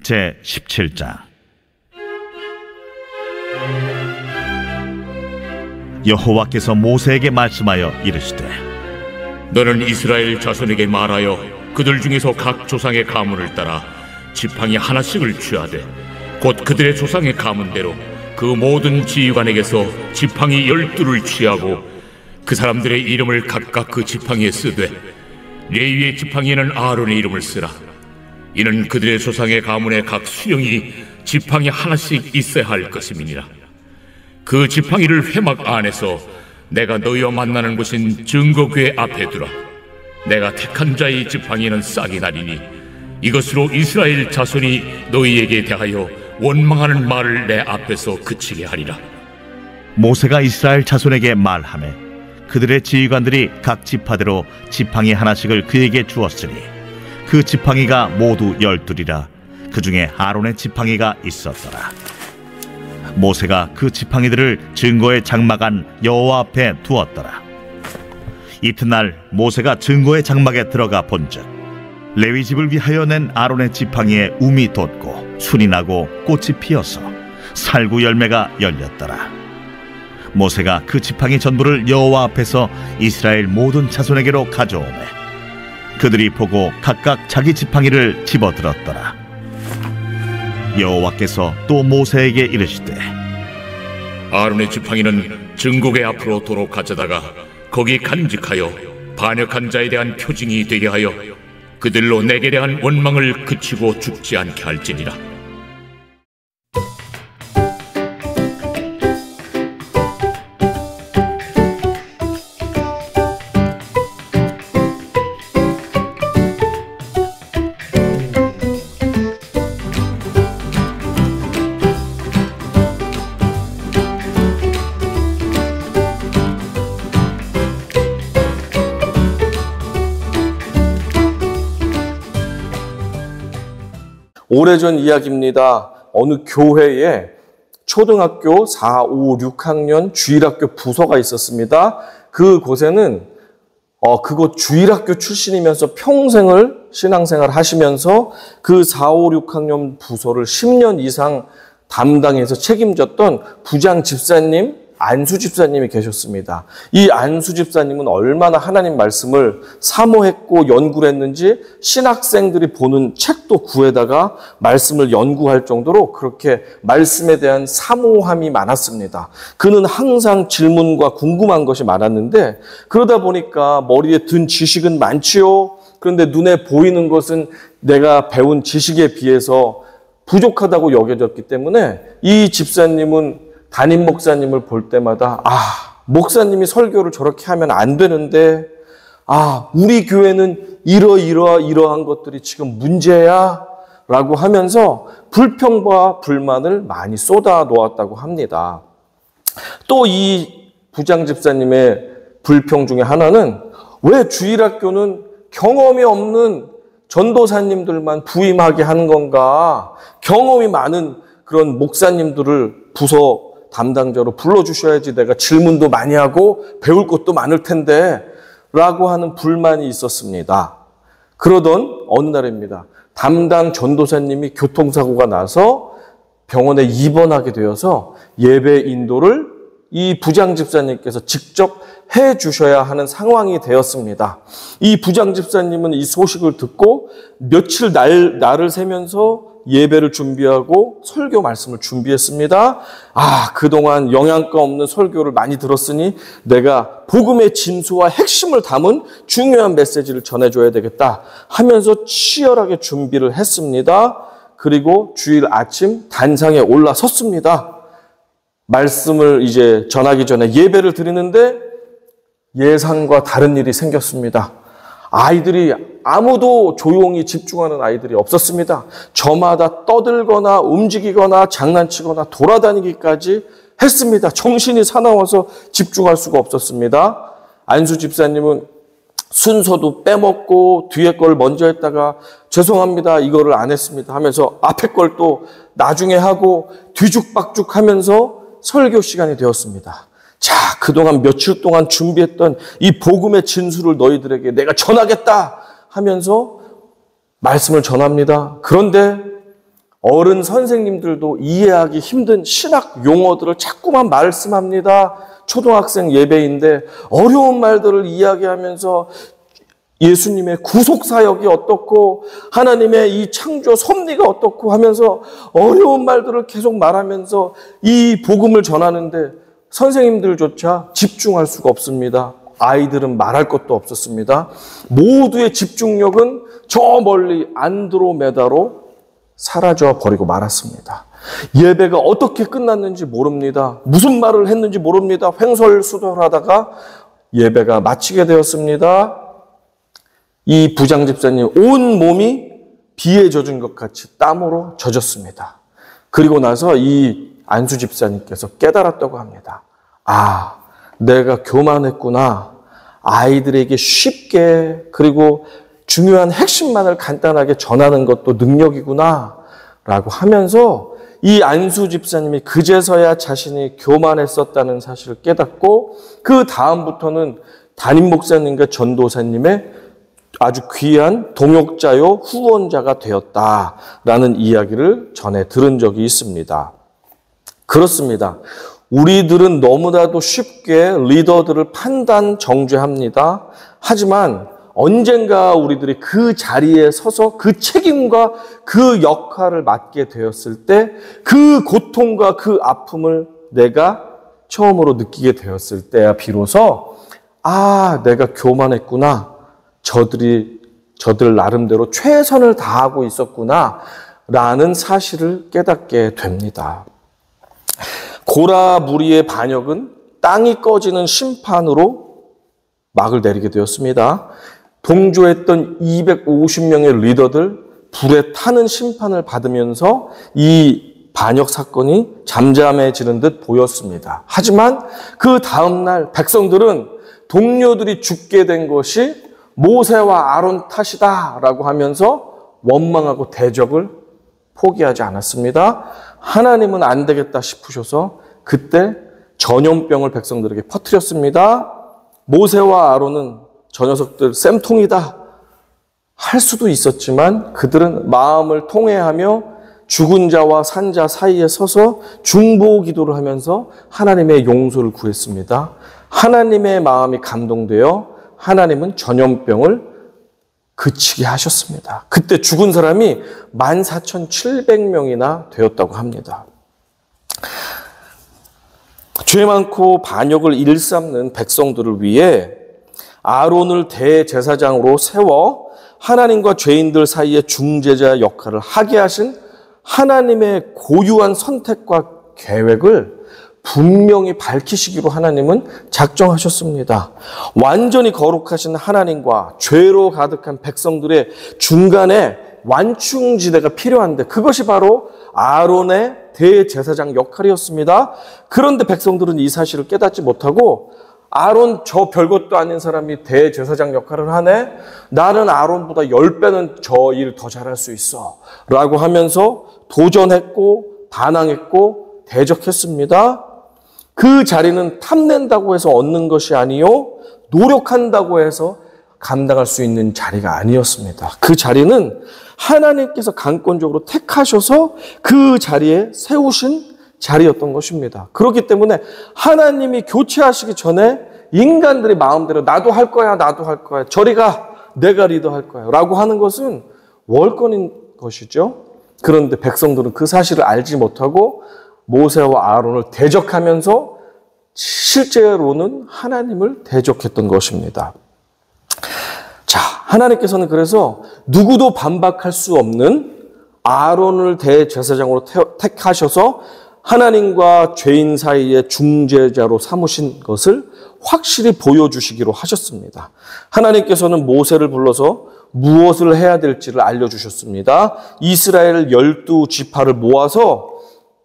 제17장. 여호와께서 모세에게 말씀하여 이르시되, 너는 이스라엘 자손에게 말하여 그들 중에서 각 조상의 가문을 따라 지팡이 하나씩을 취하되 곧 그들의 조상의 가문대로 그 모든 지휘관에게서 지팡이 12를 취하고 그 사람들의 이름을 각각 그 지팡이에 쓰되 레위의 지팡이에는 아론의 이름을 쓰라. 이는 그들의 조상의 가문의 각 수령이 지팡이 하나씩 있어야 할 것임이니라. 그 지팡이를 회막 안에서 내가 너희와 만나는 곳인 증거궤 앞에 두라. 내가 택한 자의 지팡이는 싹이 나리니 이것으로 이스라엘 자손이 너희에게 대하여 원망하는 말을 내 앞에서 그치게 하리라. 모세가 이스라엘 자손에게 말하매 그들의 지휘관들이 각 지파대로 지팡이 하나씩을 그에게 주었으니 그 지팡이가 모두 12이라. 그 중에 아론의 지팡이가 있었더라. 모세가 그 지팡이들을 증거의 장막 안 여호와 앞에 두었더라. 이튿날 모세가 증거의 장막에 들어가 본즉 레위 집을 위하여 낸 아론의 지팡이에 움이 돋고 순이 나고 꽃이 피어서 살구 열매가 열렸더라. 모세가 그 지팡이 전부를 여호와 앞에서 이스라엘 모든 자손에게로 가져오매 그들이 보고 각각 자기 지팡이를 집어들었더라. 여호와께서 또 모세에게 이르시되, 아론의 지팡이는 증거궤 앞으로 도로 가져다가 거기 간직하여 반역한 자에 대한 표징이 되게 하여 그들로 내게 대한 원망을 그치고 죽지 않게 할지니라. 오래전 이야기입니다. 어느 교회에 초등학교 4, 5, 6학년 주일학교 부서가 있었습니다. 그곳에는 그곳 주일학교 출신이면서 평생을 신앙생활 하시면서 그 4, 5, 6학년 부서를 10년 이상 담당해서 책임졌던 부장 집사님, 안수 집사님이 계셨습니다. 이 안수 집사님은 얼마나 하나님 말씀을 사모했고 연구를 했는지 신학생들이 보는 책도 구해다가 말씀을 연구할 정도로 그렇게 말씀에 대한 사모함이 많았습니다. 그는 항상 질문과 궁금한 것이 많았는데 그러다 보니까 머리에 든 지식은 많지요. 그런데 눈에 보이는 것은 내가 배운 지식에 비해서 부족하다고 여겨졌기 때문에 이 집사님은 담임 목사님을 볼 때마다 목사님이 설교를 저렇게 하면 안 되는데 우리 교회는 이러한 것들이 지금 문제야 라고 하면서 불평과 불만을 많이 쏟아 놓았다고 합니다. 또 이 부장 집사님의 불평 중에 하나는 왜 주일학교는 경험이 없는 전도사님들만 부임하게 하는 건가? 경험이 많은 그런 목사님들을 부서 담당자로 불러주셔야지 내가 질문도 많이 하고 배울 것도 많을 텐데 라고 하는 불만이 있었습니다. 그러던 어느 날입니다. 담당 전도사님이 교통사고가 나서 병원에 입원하게 되어서 예배 인도를 이 부장 집사님께서 직접 해 주셔야 하는 상황이 되었습니다. 이 부장 집사님은 이 소식을 듣고 며칠 날을 새면서 예배를 준비하고 설교 말씀을 준비했습니다. 그동안 영양가 없는 설교를 많이 들었으니 내가 복음의 진수와 핵심을 담은 중요한 메시지를 전해줘야 되겠다 하면서 치열하게 준비를 했습니다. 그리고 주일 아침 단상에 올라섰습니다. 말씀을 이제 전하기 전에 예배를 드리는데 예상과 다른 일이 생겼습니다. 아이들이 아무도 조용히 집중하는 아이들이 없었습니다. 저마다 떠들거나 움직이거나 장난치거나 돌아다니기까지 했습니다. 정신이 사나워서 집중할 수가 없었습니다. 안수 집사님은 순서도 빼먹고 뒤에 걸 먼저 했다가 죄송합니다, 이거를 안 했습니다 하면서 앞에 걸 또 나중에 하고 뒤죽박죽 하면서 설교 시간이 되었습니다. 자, 그동안 며칠 동안 준비했던 이 복음의 진수를 너희들에게 내가 전하겠다 하면서 말씀을 전합니다. 그런데 어른 선생님들도 이해하기 힘든 신학 용어들을 자꾸만 말씀합니다. 초등학생 예배인데 어려운 말들을 이야기하면서 예수님의 구속사역이 어떻고 하나님의 이 창조 섭리가 어떻고 하면서 어려운 말들을 계속 말하면서 이 복음을 전하는데 선생님들조차 집중할 수가 없습니다. 아이들은 말할 것도 없었습니다. 모두의 집중력은 저 멀리 안드로메다로 사라져 버리고 말았습니다. 예배가 어떻게 끝났는지 모릅니다. 무슨 말을 했는지 모릅니다. 횡설수설하다가 예배가 마치게 되었습니다. 이 부장 집사님 온 몸이 비에 젖은 것 같이 땀으로 젖었습니다. 그리고 나서 이 안수 집사님께서 깨달았다고 합니다. 아, 내가 교만했구나. 아이들에게 쉽게 그리고 중요한 핵심만을 간단하게 전하는 것도 능력이구나 라고 하면서 이 안수 집사님이 그제서야 자신이 교만했었다는 사실을 깨닫고 그 다음부터는 담임 목사님과 전도사님의 아주 귀한 동역자요 후원자가 되었다라는 이야기를 전해 들은 적이 있습니다. 그렇습니다. 우리들은 너무나도 쉽게 리더들을 판단 정죄합니다. 하지만 언젠가 우리들이 그 자리에 서서 그 책임과 그 역할을 맡게 되었을 때 그 고통과 그 아픔을 내가 처음으로 느끼게 되었을 때야 비로소 아, 내가 교만했구나. 저들 나름대로 최선을 다하고 있었구나 라는 사실을 깨닫게 됩니다. 고라 무리의 반역은 땅이 꺼지는 심판으로 막을 내리게 되었습니다. 동조했던 250명의 리더들 불에 타는 심판을 받으면서 이 반역 사건이 잠잠해지는 듯 보였습니다. 하지만 그 다음날 백성들은 동료들이 죽게 된 것이 모세와 아론 탓이다 라고 하면서 원망하고 대적을 포기하지 않았습니다. 하나님은 안 되겠다 싶으셔서 그때 전염병을 백성들에게 퍼뜨렸습니다. 모세와 아론은 저 녀석들 쌤통이다 할 수도 있었지만 그들은 마음을 통회하며 죽은 자와 산 자 사이에 서서 중보 기도를 하면서 하나님의 용서를 구했습니다. 하나님의 마음이 감동되어 하나님은 전염병을 그치게 하셨습니다. 그때 죽은 사람이 14,700명이나 되었다고 합니다. 죄 많고 반역을 일삼는 백성들을 위해 아론을 대제사장으로 세워 하나님과 죄인들 사이의 중재자 역할을 하게 하신 하나님의 고유한 선택과 계획을 분명히 밝히시기로 하나님은 작정하셨습니다. 완전히 거룩하신 하나님과 죄로 가득한 백성들의 중간에 완충지대가 필요한데 그것이 바로 아론의 대제사장 역할이었습니다. 그런데 백성들은 이 사실을 깨닫지 못하고 아론 저 별것도 아닌 사람이 대제사장 역할을 하네? 나는 아론보다 10배는 저 일 더 잘할 수 있어 라고 하면서 도전했고 반항했고 대적했습니다. 그 자리는 탐낸다고 해서 얻는 것이 아니요 노력한다고 해서 감당할 수 있는 자리가 아니었습니다. 그 자리는 하나님께서 강권적으로 택하셔서 그 자리에 세우신 자리였던 것입니다. 그렇기 때문에 하나님이 교체하시기 전에 인간들이 마음대로 나도 할 거야, 나도 할 거야, 저리 가, 내가 리더할 거야 라고 하는 것은 월권인 것이죠. 그런데 백성들은 그 사실을 알지 못하고 모세와 아론을 대적하면서 실제로는 하나님을 대적했던 것입니다. 자, 하나님께서는 그래서 누구도 반박할 수 없는 아론을 대제사장으로 택하셔서 하나님과 죄인 사이의 중재자로 삼으신 것을 확실히 보여주시기로 하셨습니다. 하나님께서는 모세를 불러서 무엇을 해야 될지를 알려주셨습니다. 이스라엘 12지파를 모아서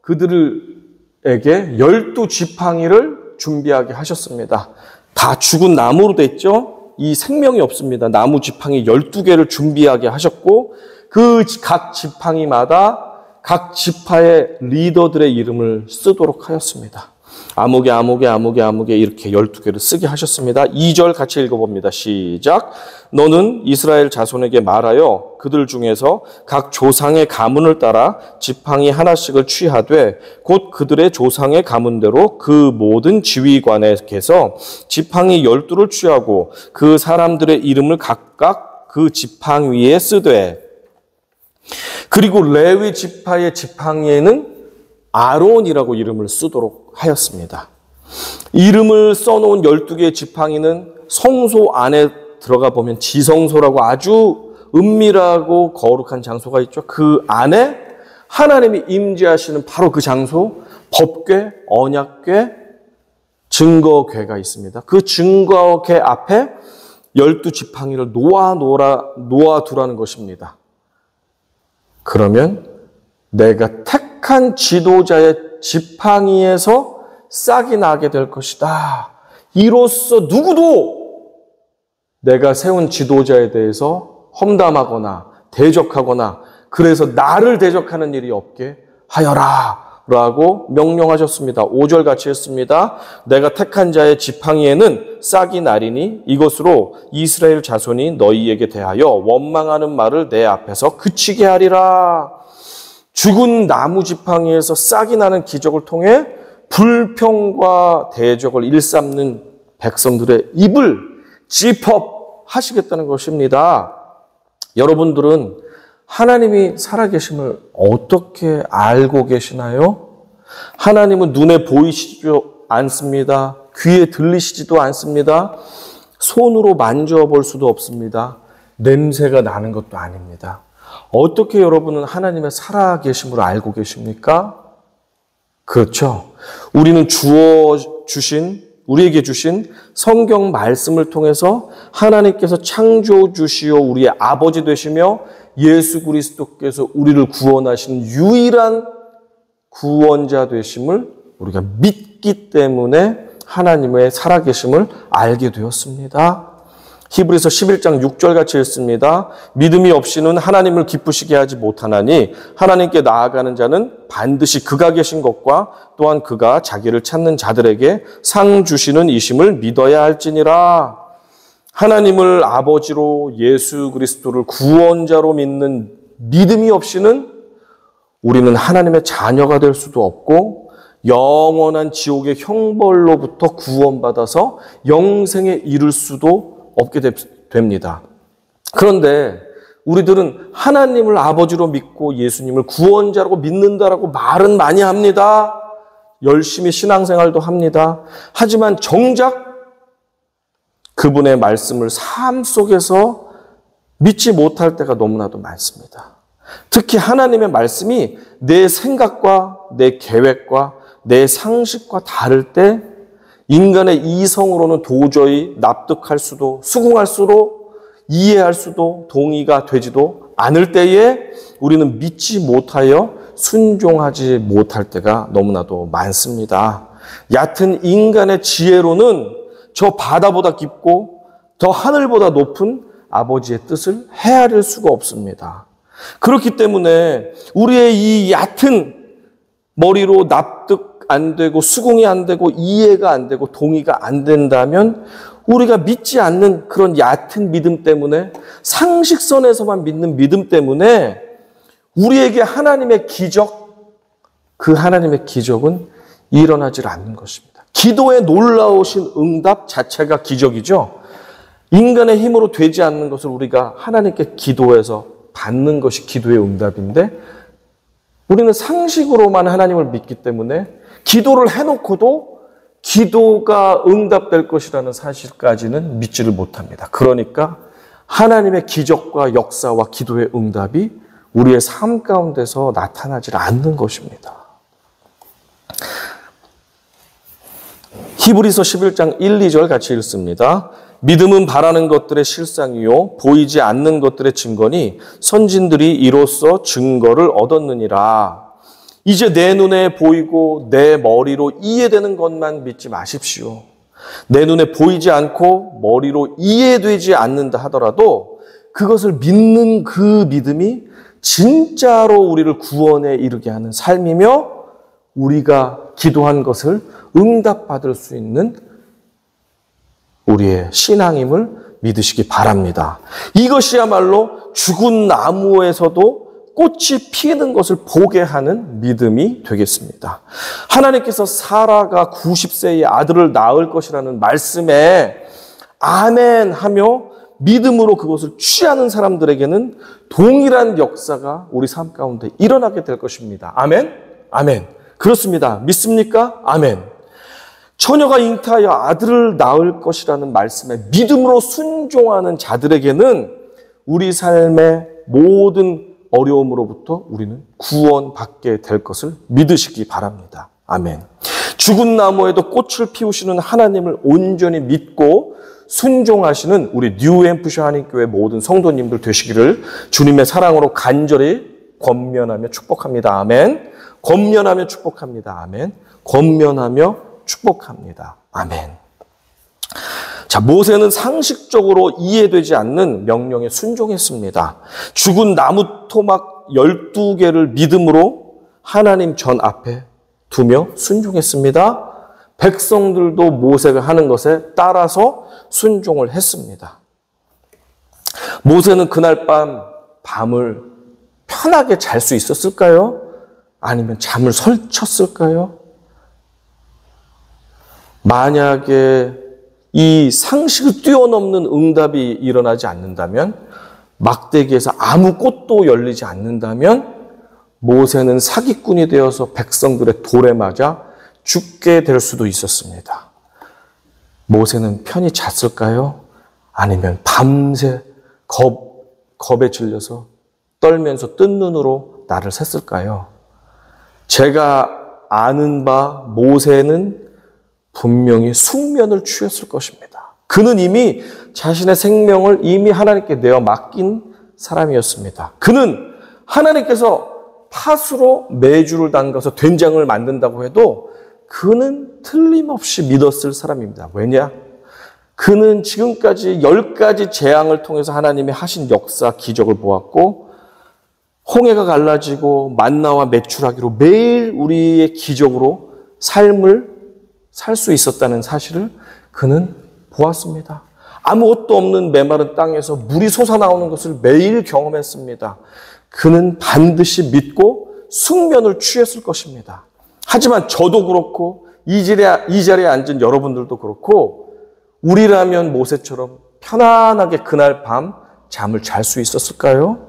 그들에게 12지팡이를 준비하게 하셨습니다. 다 죽은 나무로 됐죠? 이 생명이 없습니다. 나무 지팡이 12개를 준비하게 하셨고 그 각 지팡이마다 각 지파의 리더들의 이름을 쓰도록 하였습니다. 아무개 이렇게 12개를 쓰게 하셨습니다. 2절 같이 읽어봅니다. 시작. 너는 이스라엘 자손에게 말하여 그들 중에서 각 조상의 가문을 따라 지팡이 하나씩을 취하되 곧 그들의 조상의 가문대로 그 모든 지휘관에게서 지팡이 12를 취하고 그 사람들의 이름을 각각 그 지팡 위에 쓰되 그리고 레위 지파의 지팡이에는 아론이라고 이름을 쓰도록 하였습니다. 이름을 써놓은 12개의 지팡이는 성소 안에 들어가 보면 지성소라고 아주 은밀하고 거룩한 장소가 있죠. 그 안에 하나님이 임재하시는 바로 그 장소, 법궤, 언약궤, 증거궤가 있습니다. 그 증거궤 앞에 12지팡이를 놓아두라는 것입니다. 그러면 내가 택한 지도자의 지팡이에서 싹이 나게 될 것이다. 이로써 누구도 내가 세운 지도자에 대해서 험담하거나 대적하거나 그래서 나를 대적하는 일이 없게 하여라 라고 명령하셨습니다. 5절 같이 했습니다. 내가 택한 자의 지팡이에는 싹이 나리니 이것으로 이스라엘 자손이 너희에게 대하여 원망하는 말을 내 앞에서 그치게 하리라. 죽은 나무 지팡이에서 싹이 나는 기적을 통해 불평과 대적을 일삼는 백성들의 입을 짚업하시겠다는 것입니다. 여러분들은 하나님이 살아계심을 어떻게 알고 계시나요? 하나님은 눈에 보이시지도 않습니다. 귀에 들리시지도 않습니다. 손으로 만져볼 수도 없습니다. 냄새가 나는 것도 아닙니다. 어떻게 여러분은 하나님의 살아계심을 알고 계십니까? 그렇죠. 우리는 우리에게 주신 성경 말씀을 통해서 하나님께서 창조주시오 우리의 아버지 되시며 예수 그리스도께서 우리를 구원하시는 유일한 구원자 되심을 우리가 믿기 때문에 하나님의 살아계심을 알게 되었습니다. 히브리서 11장 6절 같이 읽습니다. 믿음이 없이는 하나님을 기쁘시게 하지 못하나니 하나님께 나아가는 자는 반드시 그가 계신 것과 또한 그가 자기를 찾는 자들에게 상 주시는 이심을 믿어야 할지니라. 하나님을 아버지로 예수 그리스도를 구원자로 믿는 믿음이 없이는 우리는 하나님의 자녀가 될 수도 없고 영원한 지옥의 형벌로부터 구원받아서 영생에 이를 수도 없게 됩니다. 그런데 우리들은 하나님을 아버지로 믿고 예수님을 구원자라고 믿는다라고 말은 많이 합니다. 열심히 신앙생활도 합니다. 하지만 정작 그분의 말씀을 삶 속에서 믿지 못할 때가 너무나도 많습니다. 특히 하나님의 말씀이 내 생각과 내 계획과 내 상식과 다를 때 인간의 이성으로는 도저히 납득할 수도 수긍할 수도 이해할 수도 동의가 되지도 않을 때에 우리는 믿지 못하여 순종하지 못할 때가 너무나도 많습니다. 얕은 인간의 지혜로는 저 바다보다 깊고 저 하늘보다 높은 아버지의 뜻을 헤아릴 수가 없습니다. 그렇기 때문에 우리의 이 얕은 머리로 납득 안 되고 수긍이 안 되고 이해가 안 되고 동의가 안 된다면 우리가 믿지 않는 그런 얕은 믿음 때문에 상식선에서만 믿는 믿음 때문에 우리에게 하나님의 기적, 그 하나님의 기적은 일어나질 않는 것입니다. 기도에 놀라우신 응답 자체가 기적이죠. 인간의 힘으로 되지 않는 것을 우리가 하나님께 기도해서 받는 것이 기도의 응답인데 우리는 상식으로만 하나님을 믿기 때문에 기도를 해놓고도 기도가 응답될 것이라는 사실까지는 믿지를 못합니다. 그러니까 하나님의 기적과 역사와 기도의 응답이 우리의 삶 가운데서 나타나질 않는 것입니다. 히브리서 11장 1, 2절 같이 읽습니다. 믿음은 바라는 것들의 실상이요 보이지 않는 것들의 증거니 선진들이 이로써 증거를 얻었느니라. 이제 내 눈에 보이고 내 머리로 이해되는 것만 믿지 마십시오. 내 눈에 보이지 않고 머리로 이해되지 않는다 하더라도 그것을 믿는 그 믿음이 진짜로 우리를 구원에 이르게 하는 삶이며 우리가 기도한 것을 응답받을 수 있는 우리의 신앙임을 믿으시기 바랍니다. 이것이야말로 죽은 나무에서도 꽃이 피는 것을 보게 하는 믿음이 되겠습니다. 하나님께서 사라가 90세의 아들을 낳을 것이라는 말씀에 아멘 하며 믿음으로 그것을 취하는 사람들에게는 동일한 역사가 우리 삶 가운데 일어나게 될 것입니다. 아멘? 아멘. 그렇습니다. 믿습니까? 아멘. 처녀가 잉태하여 아들을 낳을 것이라는 말씀에 믿음으로 순종하는 자들에게는 우리 삶의 모든 어려움으로부터 우리는 구원받게 될 것을 믿으시기 바랍니다. 아멘. 죽은 나무에도 꽃을 피우시는 하나님을 온전히 믿고 순종하시는 우리 뉴햄프셔 한인교회 모든 성도님들 되시기를 주님의 사랑으로 간절히 권면하며 축복합니다. 아멘. 권면하며 축복합니다. 아멘. 권면하며 축복합니다. 아멘. 자, 모세는 상식적으로 이해되지 않는 명령에 순종했습니다. 죽은 나무 토막 12개를 믿음으로 하나님 전 앞에 두며 순종했습니다. 백성들도 모세가 하는 것에 따라서 순종을 했습니다. 모세는 그날 밤을 편하게 잘 수 있었을까요? 아니면 잠을 설쳤을까요? 만약에 이 상식을 뛰어넘는 응답이 일어나지 않는다면, 막대기에서 아무 꽃도 열리지 않는다면 모세는 사기꾼이 되어서 백성들의 돌에 맞아 죽게 될 수도 있었습니다. 모세는 편히 잤을까요? 아니면 밤새 겁에 질려서 떨면서 뜬 눈으로 나를 샜을까요? 제가 아는 바 모세는 분명히 숙면을 취했을 것입니다. 그는 이미 자신의 생명을 이미 하나님께 내어 맡긴 사람이었습니다. 그는 하나님께서 팥으로 메주를 담가서 된장을 만든다고 해도 그는 틀림없이 믿었을 사람입니다. 왜냐? 그는 지금까지 10가지 재앙을 통해서 하나님이 하신 역사, 기적을 보았고 홍해가 갈라지고 만나와 메추라기로 매일 우리의 기적으로 삶을 살 수 있었다는 사실을 그는 보았습니다. 아무것도 없는 메마른 땅에서 물이 솟아나오는 것을 매일 경험했습니다. 그는 반드시 믿고 숙면을 취했을 것입니다. 하지만 저도 그렇고 이 자리에 앉은 여러분들도 그렇고 우리라면 모세처럼 편안하게 그날 밤 잠을 잘 수 있었을까요?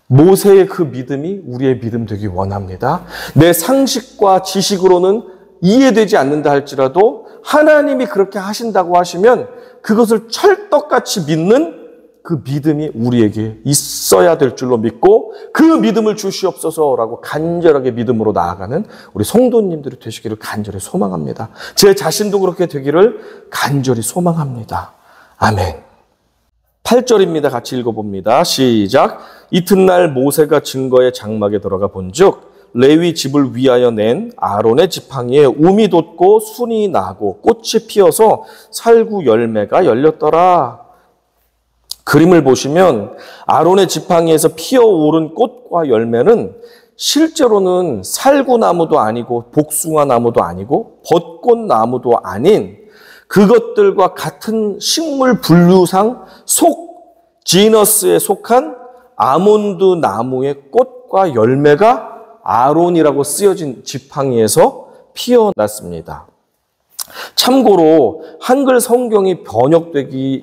모세의 그 믿음이 우리의 믿음 되기 원합니다. 내 상식과 지식으로는 이해되지 않는다 할지라도 하나님이 그렇게 하신다고 하시면 그것을 찰떡같이 믿는 그 믿음이 우리에게 있어야 될 줄로 믿고 그 믿음을 주시옵소서라고 간절하게 믿음으로 나아가는 우리 성도님들이 되시기를 간절히 소망합니다. 제 자신도 그렇게 되기를 간절히 소망합니다. 아멘. 8절입니다. 같이 읽어봅니다. 시작. 이튿날 모세가 증거의 장막에 들어가 본즉 레위 집을 위하여 낸 아론의 지팡이에 움이 돋고 순이 나고 꽃이 피어서 살구 열매가 열렸더라. 그림을 보시면 아론의 지팡이에서 피어오른 꽃과 열매는 실제로는 살구나무도 아니고 복숭아나무도 아니고 벚꽃나무도 아닌 그것들과 같은 식물 분류상 지너스에 속한 아몬드 나무의 꽃과 열매가 아론이라고 쓰여진 지팡이에서 피어났습니다. 참고로 한글 성경이 번역되던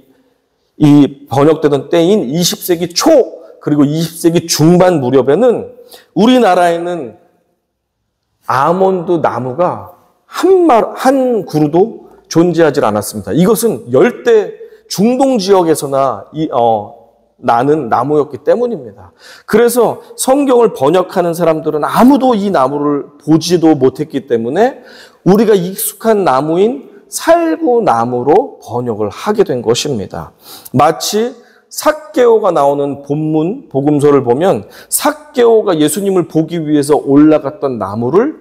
때인 20세기 초 그리고 20세기 중반 무렵에는 우리나라에는 아몬드 나무가 한 그루도 존재하지 않았습니다. 이것은 열대 중동 지역에서나 나는 나무였기 때문입니다. 그래서 성경을 번역하는 사람들은 아무도 이 나무를 보지도 못했기 때문에 우리가 익숙한 나무인 살구나무로 번역을 하게 된 것입니다. 마치 삭개오가 나오는 본문 복음서를 보면 삭개오가 예수님을 보기 위해서 올라갔던 나무를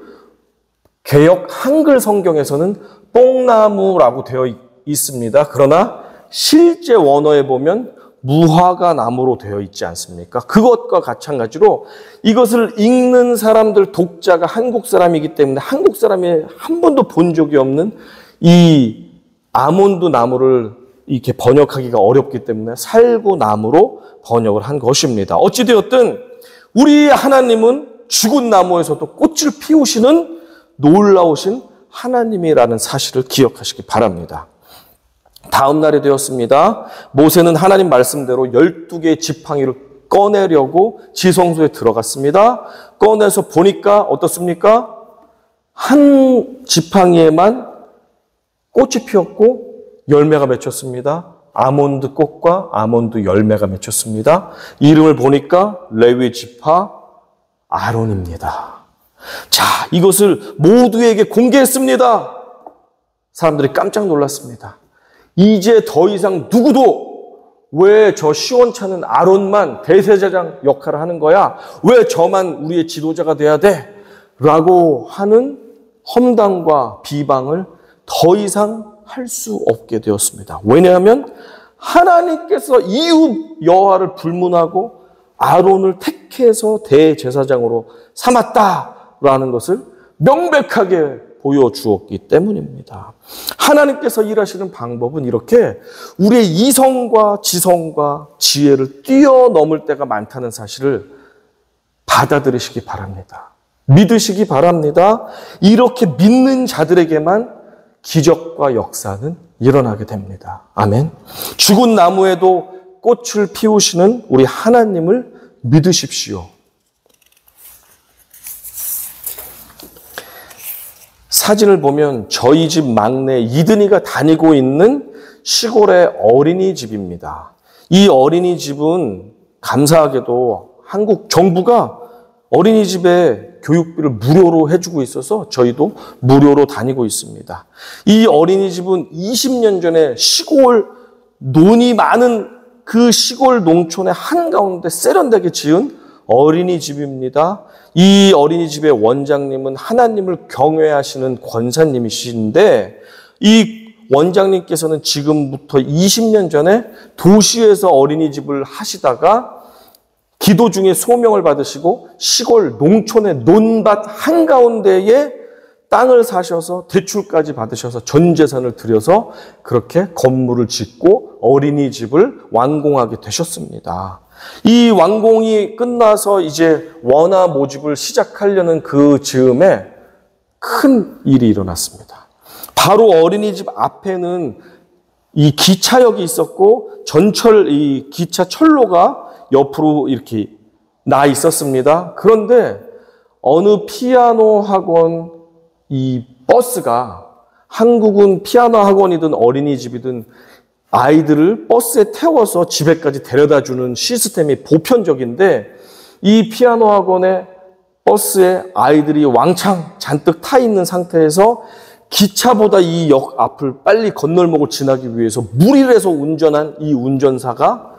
개역 한글 성경에서는 뽕나무라고 되어 있습니다. 그러나 실제 원어에 보면 무화과 나무로 되어 있지 않습니까? 그것과 마찬가지로 이것을 읽는 사람들, 독자가 한국 사람이기 때문에 한국 사람이 한 번도 본 적이 없는 이 아몬드 나무를 이렇게 번역하기가 어렵기 때문에 살구나무로 번역을 한 것입니다. 어찌되었든 우리 하나님은 죽은 나무에서도 꽃을 피우시는 놀라우신 하나님이라는 사실을 기억하시기 바랍니다. 다음 날이 되었습니다. 모세는 하나님 말씀대로 12개의 지팡이를 꺼내려고 지성소에 들어갔습니다. 꺼내서 보니까 어떻습니까? 한 지팡이에만 꽃이 피었고 열매가 맺혔습니다. 아몬드 꽃과 아몬드 열매가 맺혔습니다. 이름을 보니까 레위 지파 아론입니다. 자, 이것을 모두에게 공개했습니다. 사람들이 깜짝 놀랐습니다. 이제 더 이상 누구도 왜 저 시원찮은 아론만 대제사장 역할을 하는 거야? 왜 저만 우리의 지도자가 돼야 돼? 라고 하는 험담과 비방을 더 이상 할 수 없게 되었습니다. 왜냐하면 하나님께서 이웃 여호와를 불문하고 아론을 택해서 대제사장으로 삼았다라는 것을 명백하게 보여주었기 때문입니다. 하나님께서 일하시는 방법은 이렇게 우리의 이성과 지성과 지혜를 뛰어넘을 때가 많다는 사실을 받아들이시기 바랍니다. 믿으시기 바랍니다. 이렇게 믿는 자들에게만 기적과 역사는 일어나게 됩니다. 아멘. 죽은 나무에도 꽃을 피우시는 우리 하나님을 믿으십시오. 사진을 보면 저희 집 막내 이든이가 다니고 있는 시골의 어린이집입니다. 이 어린이집은 감사하게도 한국 정부가 어린이집에 교육비를 무료로 해주고 있어서 저희도 무료로 다니고 있습니다. 이 어린이집은 20년 전에 시골 논이 많은 그 시골 농촌의 한가운데 세련되게 지은 어린이집입니다. 이 어린이집의 원장님은 하나님을 경외하시는 권사님이신데 이 원장님께서는 지금부터 20년 전에 도시에서 어린이집을 하시다가 기도 중에 소명을 받으시고 시골 농촌의 논밭 한가운데에 땅을 사셔서 대출까지 받으셔서 전 재산을 들여서 그렇게 건물을 짓고 어린이집을 완공하게 되셨습니다. 이 완공이 끝나서 이제 원화 모집을 시작하려는 그 즈음에 큰 일이 일어났습니다. 바로 어린이집 앞에는 이 기차역이 있었고 이 기차 철로가 옆으로 이렇게 나 있었습니다. 그런데 어느 피아노 학원 이 버스가 한국은 피아노 학원이든 어린이집이든 아이들을 버스에 태워서 집에까지 데려다주는 시스템이 보편적인데 이 피아노 학원의 버스에 아이들이 왕창 잔뜩 타 있는 상태에서 기차보다 이 역 앞을 빨리 건널목을 지나기 위해서 무리를 해서 운전한 이 운전사가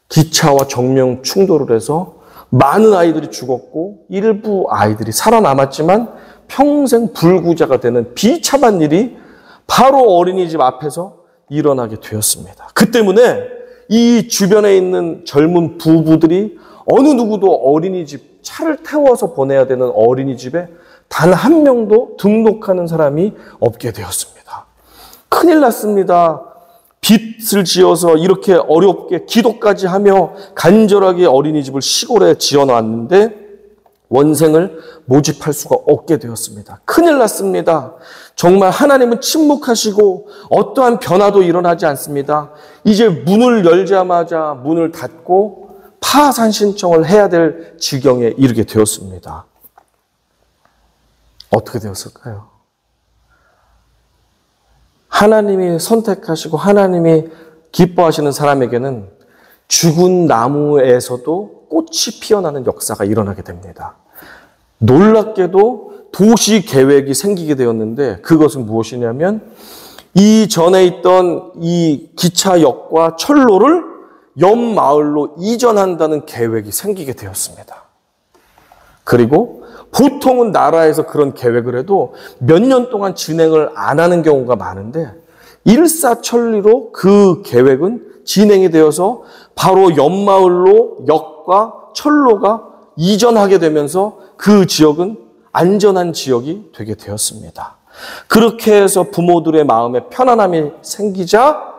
기차와 정면 충돌을 해서 많은 아이들이 죽었고 일부 아이들이 살아남았지만 평생 불구자가 되는 비참한 일이 바로 어린이집 앞에서 일어나게 되었습니다. 그 때문에 이 주변에 있는 젊은 부부들이 어느 누구도 어린이집 차를 태워서 보내야 되는 어린이집에 단 한 명도 등록하는 사람이 없게 되었습니다. 큰일 났습니다. 빚을 지어서 이렇게 어렵게 기도까지 하며 간절하게 어린이집을 시골에 지어놨는데 원생을 모집할 수가 없게 되었습니다. 큰일 났습니다. 정말 하나님은 침묵하시고 어떠한 변화도 일어나지 않습니다. 이제 문을 열자마자 문을 닫고 파산 신청을 해야 될 지경에 이르게 되었습니다. 어떻게 되었을까요? 하나님이 선택하시고 하나님이 기뻐하시는 사람에게는 죽은 나무에서도 꽃이 피어나는 역사가 일어나게 됩니다. 놀랍게도 도시 계획이 생기게 되었는데 그것은 무엇이냐면 이전에 있던 이 기차역과 철로를 옆 마을로 이전한다는 계획이 생기게 되었습니다. 그리고 보통은 나라에서 그런 계획을 해도 몇 년 동안 진행을 안 하는 경우가 많은데 일사천리로 그 계획은 진행이 되어서 바로 옆마을로 역과 철로가 이전하게 되면서 그 지역은 안전한 지역이 되게 되었습니다. 그렇게 해서 부모들의 마음에 편안함이 생기자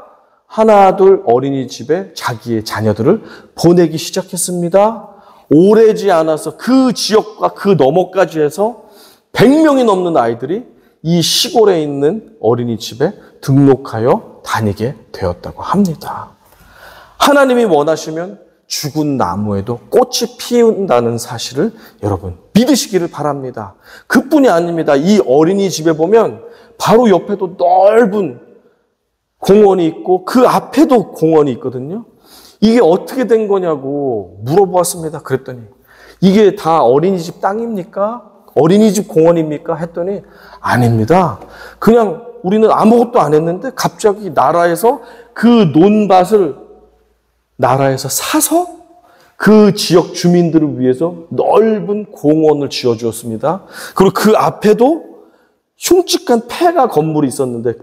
하나둘 어린이집에 자기의 자녀들을 보내기 시작했습니다. 오래지 않아서 그 지역과 그 너머까지 해서 100명이 넘는 아이들이 이 시골에 있는 어린이집에 등록하여 다니게 되었다고 합니다. 하나님이 원하시면 죽은 나무에도 꽃이 피운다는 사실을 여러분 믿으시기를 바랍니다. 그뿐이 아닙니다. 이 어린이집에 보면 바로 옆에도 넓은 공원이 있고 그 앞에도 공원이 있거든요. 이게 어떻게 된 거냐고 물어보았습니다. 그랬더니 이게 다 어린이집 땅입니까? 어린이집 공원입니까? 했더니 아닙니다. 그냥 우리는 아무것도 안 했는데 갑자기 나라에서 그 논밭을 나라에서 사서 그 지역 주민들을 위해서 넓은 공원을 지어주었습니다. 그리고 그 앞에도 흉측한 폐가 건물이 있었는데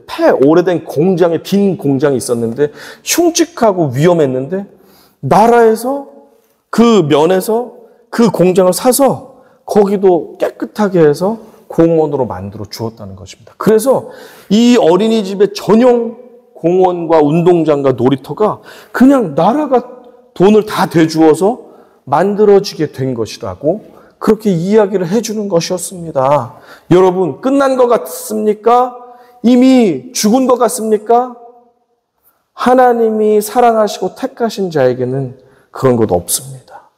오래된 공장에 빈 공장이 있었는데 흉측하고 위험했는데 나라에서 그 면에서 그 공장을 사서 거기도 깨끗하게 해서 공원으로 만들어 주었다는 것입니다. 그래서 이 어린이집의 전용 공원과 운동장과 놀이터가 그냥 나라가 돈을 다 대주어서 만들어지게 된 것이라고 그렇게 이야기를 해주는 것이었습니다. 여러분, 끝난 것 같습니까? 이미 죽은 것 같습니까? 하나님이 사랑하시고 택하신 자에게는 그런 것 없습니다.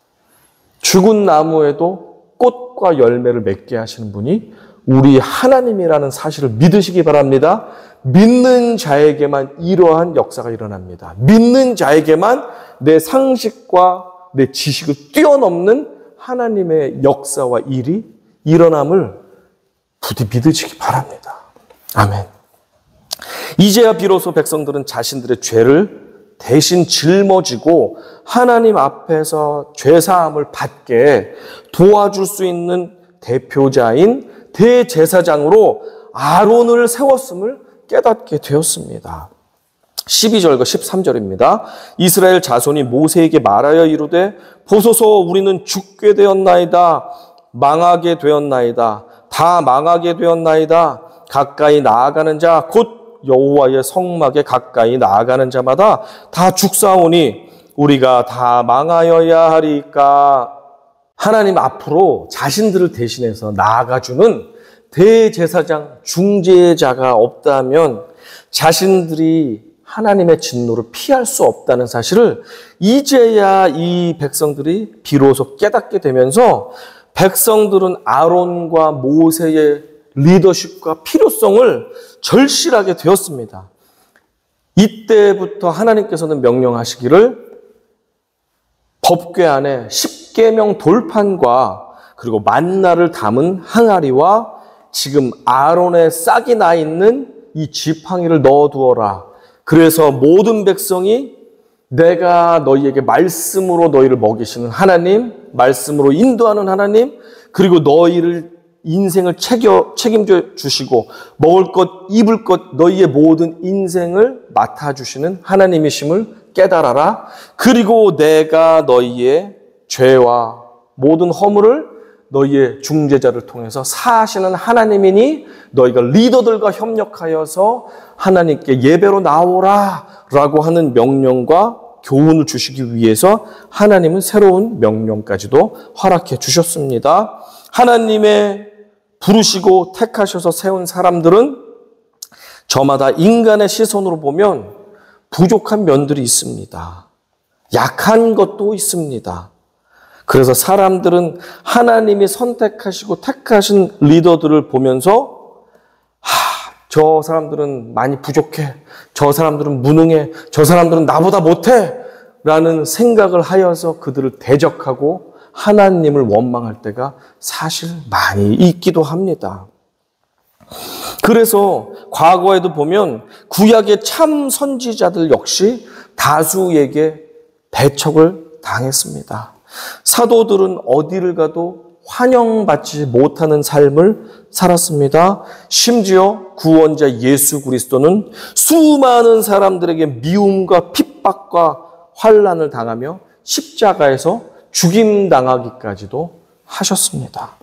죽은 나무에도 꽃과 열매를 맺게 하시는 분이 우리 하나님이라는 사실을 믿으시기 바랍니다. 믿는 자에게만 이러한 역사가 일어납니다. 믿는 자에게만 내 상식과 내 지식을 뛰어넘는 하나님의 역사와 일이 일어남을 부디 믿으시기 바랍니다. 아멘. 이제야 비로소 백성들은 자신들의 죄를 대신 짊어지고 하나님 앞에서 죄사함을 받게 도와줄 수 있는 대표자인 대제사장으로 아론을 세웠음을 깨닫게 되었습니다. 12절과 13절입니다. 이스라엘 자손이 모세에게 말하여 이르되 보소서 우리는 죽게 되었나이다. 망하게 되었나이다. 다 망하게 되었나이다. 가까이 나아가는 자 곧 여호와의 성막에 가까이 나아가는 자마다 다 죽사오니 우리가 다 망하여야 하리까. 하나님 앞으로 자신들을 대신해서 나아가주는 대제사장 중재자가 없다면 자신들이 하나님의 진노를 피할 수 없다는 사실을 이제야 이 백성들이 비로소 깨닫게 되면서 백성들은 아론과 모세의 리더십과 필요성을 절실하게 되었습니다. 이때부터 하나님께서는 명령하시기를 법궤 안에 십계명 돌판과 그리고 만나를 담은 항아리와 지금 아론의 싹이 나 있는 이 지팡이를 넣어두어라. 그래서 모든 백성이 내가 너희에게 말씀으로 너희를 먹이시는 하나님, 말씀으로 인도하는 하나님, 그리고 너희를 인생을 책임져 주시고 먹을 것, 입을 것, 너희의 모든 인생을 맡아주시는 하나님이심을 깨달아라. 그리고 내가 너희의 죄와 모든 허물을 너희의 중재자를 통해서 사하시는 하나님이니 너희가 리더들과 협력하여서 하나님께 예배로 나오라 라고 하는 명령과 교훈을 주시기 위해서 하나님은 새로운 명령까지도 허락해 주셨습니다. 하나님의 부르시고 택하셔서 세운 사람들은 저마다 인간의 시선으로 보면 부족한 면들이 있습니다. 약한 것도 있습니다. 그래서 사람들은 하나님이 선택하시고 택하신 리더들을 보면서 저 사람들은 많이 부족해. 저 사람들은 무능해. 저 사람들은 나보다 못해. 라는 생각을 하여서 그들을 대적하고 하나님을 원망할 때가 사실 많이 있기도 합니다. 그래서 과거에도 보면 구약의 참 선지자들 역시 다수에게 배척을 당했습니다. 사도들은 어디를 가도 환영받지 못하는 삶을 살았습니다. 심지어 구원자 예수 그리스도는 수많은 사람들에게 미움과 핍박을 핍박과 환난을 당하며 십자가에서 죽임당하기까지도 하셨습니다.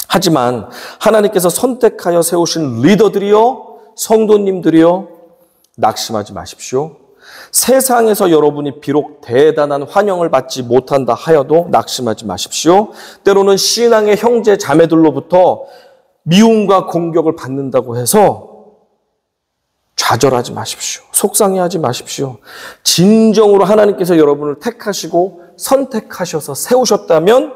하지만 하나님께서 선택하여 세우신 리더들이요, 성도님들이요, 낙심하지 마십시오. 세상에서 여러분이 비록 대단한 환영을 받지 못한다 하여도 낙심하지 마십시오. 때로는 신앙의 형제 자매들로부터 미움과 공격을 받는다고 해서 좌절하지 마십시오. 속상해하지 마십시오. 진정으로 하나님께서 여러분을 택하시고 선택하셔서 세우셨다면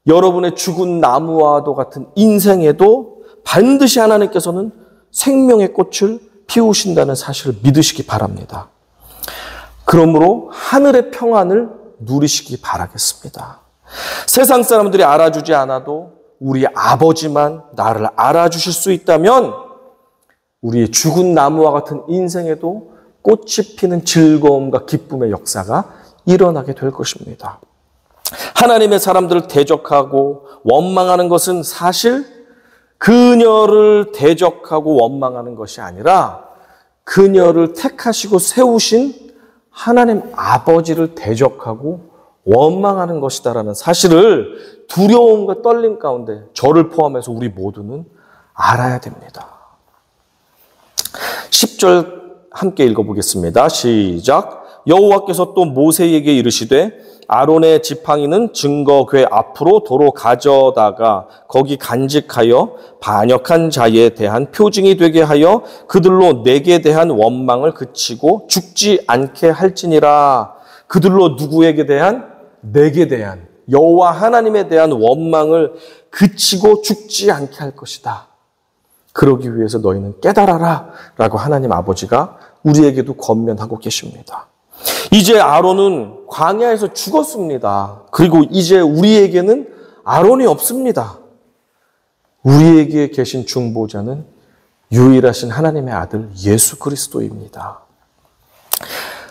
여러분의 죽은 나무와도 같은 인생에도 반드시 하나님께서는 생명의 꽃을 피우신다는 사실을 믿으시기 바랍니다. 그러므로 하늘의 평안을 누리시기 바라겠습니다. 세상 사람들이 알아주지 않아도 우리 아버지만 나를 알아주실 수 있다면 우리의 죽은 나무와 같은 인생에도 꽃이 피는 즐거움과 기쁨의 역사가 일어나게 될 것입니다. 하나님의 사람들을 대적하고 원망하는 것은 사실 그녀를 대적하고 원망하는 것이 아니라 그녀를 택하시고 세우신 하나님 아버지를 대적하고 원망하는 것이다라는 사실을 두려움과 떨림 가운데 저를 포함해서 우리 모두는 알아야 됩니다. 10절 함께 읽어보겠습니다. 시작. 여호와께서 또 모세에게 이르시되 아론의 지팡이는 증거궤 앞으로 도로 가져다가 거기 간직하여 반역한 자에 대한 표징이 되게 하여 그들로 내게 대한 원망을 그치고 죽지 않게 할지니라. 그들로 누구에게 대한? 내게 대한, 여호와 하나님에 대한 원망을 그치고 죽지 않게 할 것이다. 그러기 위해서 너희는 깨달아라 라고 하나님 아버지가 우리에게도 권면하고 계십니다. 이제 아론은 광야에서 죽었습니다. 그리고 이제 우리에게는 아론이 없습니다. 우리에게 계신 중보자는 유일하신 하나님의 아들 예수 그리스도입니다.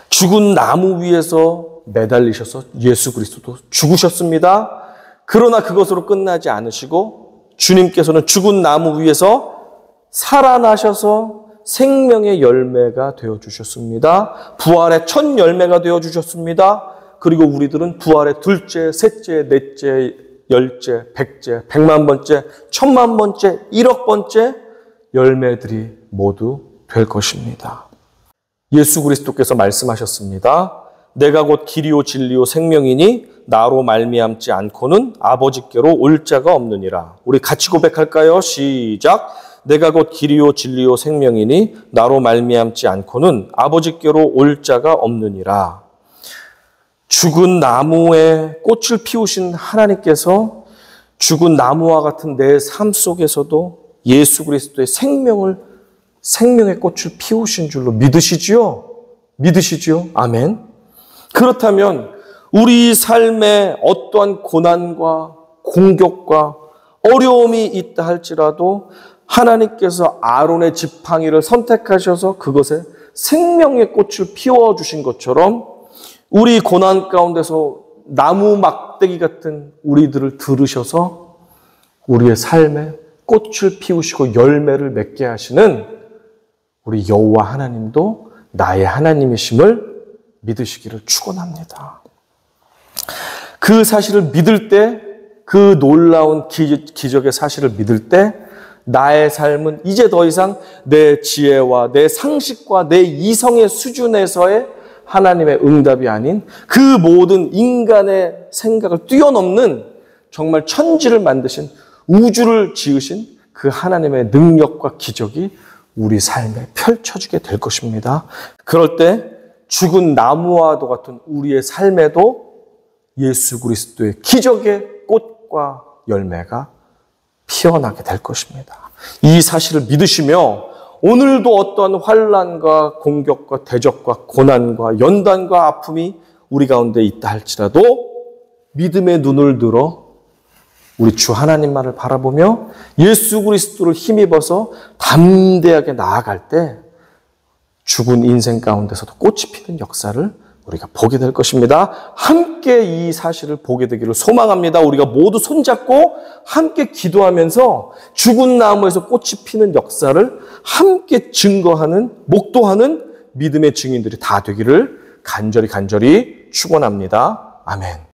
죽은 나무 위에서 매달리셔서 예수 그리스도도 죽으셨습니다. 그러나 그것으로 끝나지 않으시고 주님께서는 죽은 나무 위에서 살아나셔서 생명의 열매가 되어주셨습니다. 부활의 첫 열매가 되어주셨습니다. 그리고 우리들은 부활의 둘째, 셋째, 넷째, 열째, 백째, 백만 번째, 천만 번째, 1억 번째 열매들이 모두 될 것입니다. 예수 그리스도께서 말씀하셨습니다. 내가 곧 길이요 진리요 생명이니 나로 말미암지 않고는 아버지께로 올 자가 없느니라. 우리 같이 고백할까요? 시작. 내가 곧 길이요 진리요 생명이니 나로 말미암지 않고는 아버지께로 올 자가 없느니라. 죽은 나무에 꽃을 피우신 하나님께서 죽은 나무와 같은 내 삶 속에서도 예수 그리스도의 생명의 꽃을 피우신 줄로 믿으시지요? 믿으시지요? 아멘. 그렇다면 우리 삶에 어떠한 고난과 공격과 어려움이 있다 할지라도 하나님께서 아론의 지팡이를 선택하셔서 그것에 생명의 꽃을 피워주신 것처럼 우리 고난 가운데서 나무 막대기 같은 우리들을 들으셔서 우리의 삶에 꽃을 피우시고 열매를 맺게 하시는 우리 여호와 하나님도 나의 하나님이심을 믿으시기를 축원합니다. 그 사실을 믿을 때, 그 놀라운 기적의 사실을 믿을 때 나의 삶은 이제 더 이상 내 지혜와 내 상식과 내 이성의 수준에서의 하나님의 응답이 아닌 그 모든 인간의 생각을 뛰어넘는 정말 천지를 만드신 우주를 지으신 그 하나님의 능력과 기적이 우리 삶에 펼쳐지게 될 것입니다. 그럴 때 죽은 나무와도 같은 우리의 삶에도 예수 그리스도의 기적의 꽃과 열매가 피어나게 될 것입니다. 이 사실을 믿으시며 오늘도 어떠한 환난과 공격과 대적과 고난과 연단과 아픔이 우리 가운데 있다 할지라도 믿음의 눈을 들어 우리 주 하나님만을 바라보며 예수 그리스도를 힘입어서 담대하게 나아갈 때 죽은 인생 가운데서도 꽃이 피는 역사를 우리가 보게 될 것입니다. 함께 이 사실을 보게 되기를 소망합니다. 우리가 모두 손잡고 함께 기도하면서 죽은 나무에서 꽃이 피는 역사를 함께 증거하는, 목도하는 믿음의 증인들이 다 되기를 간절히 축원합니다. 아멘.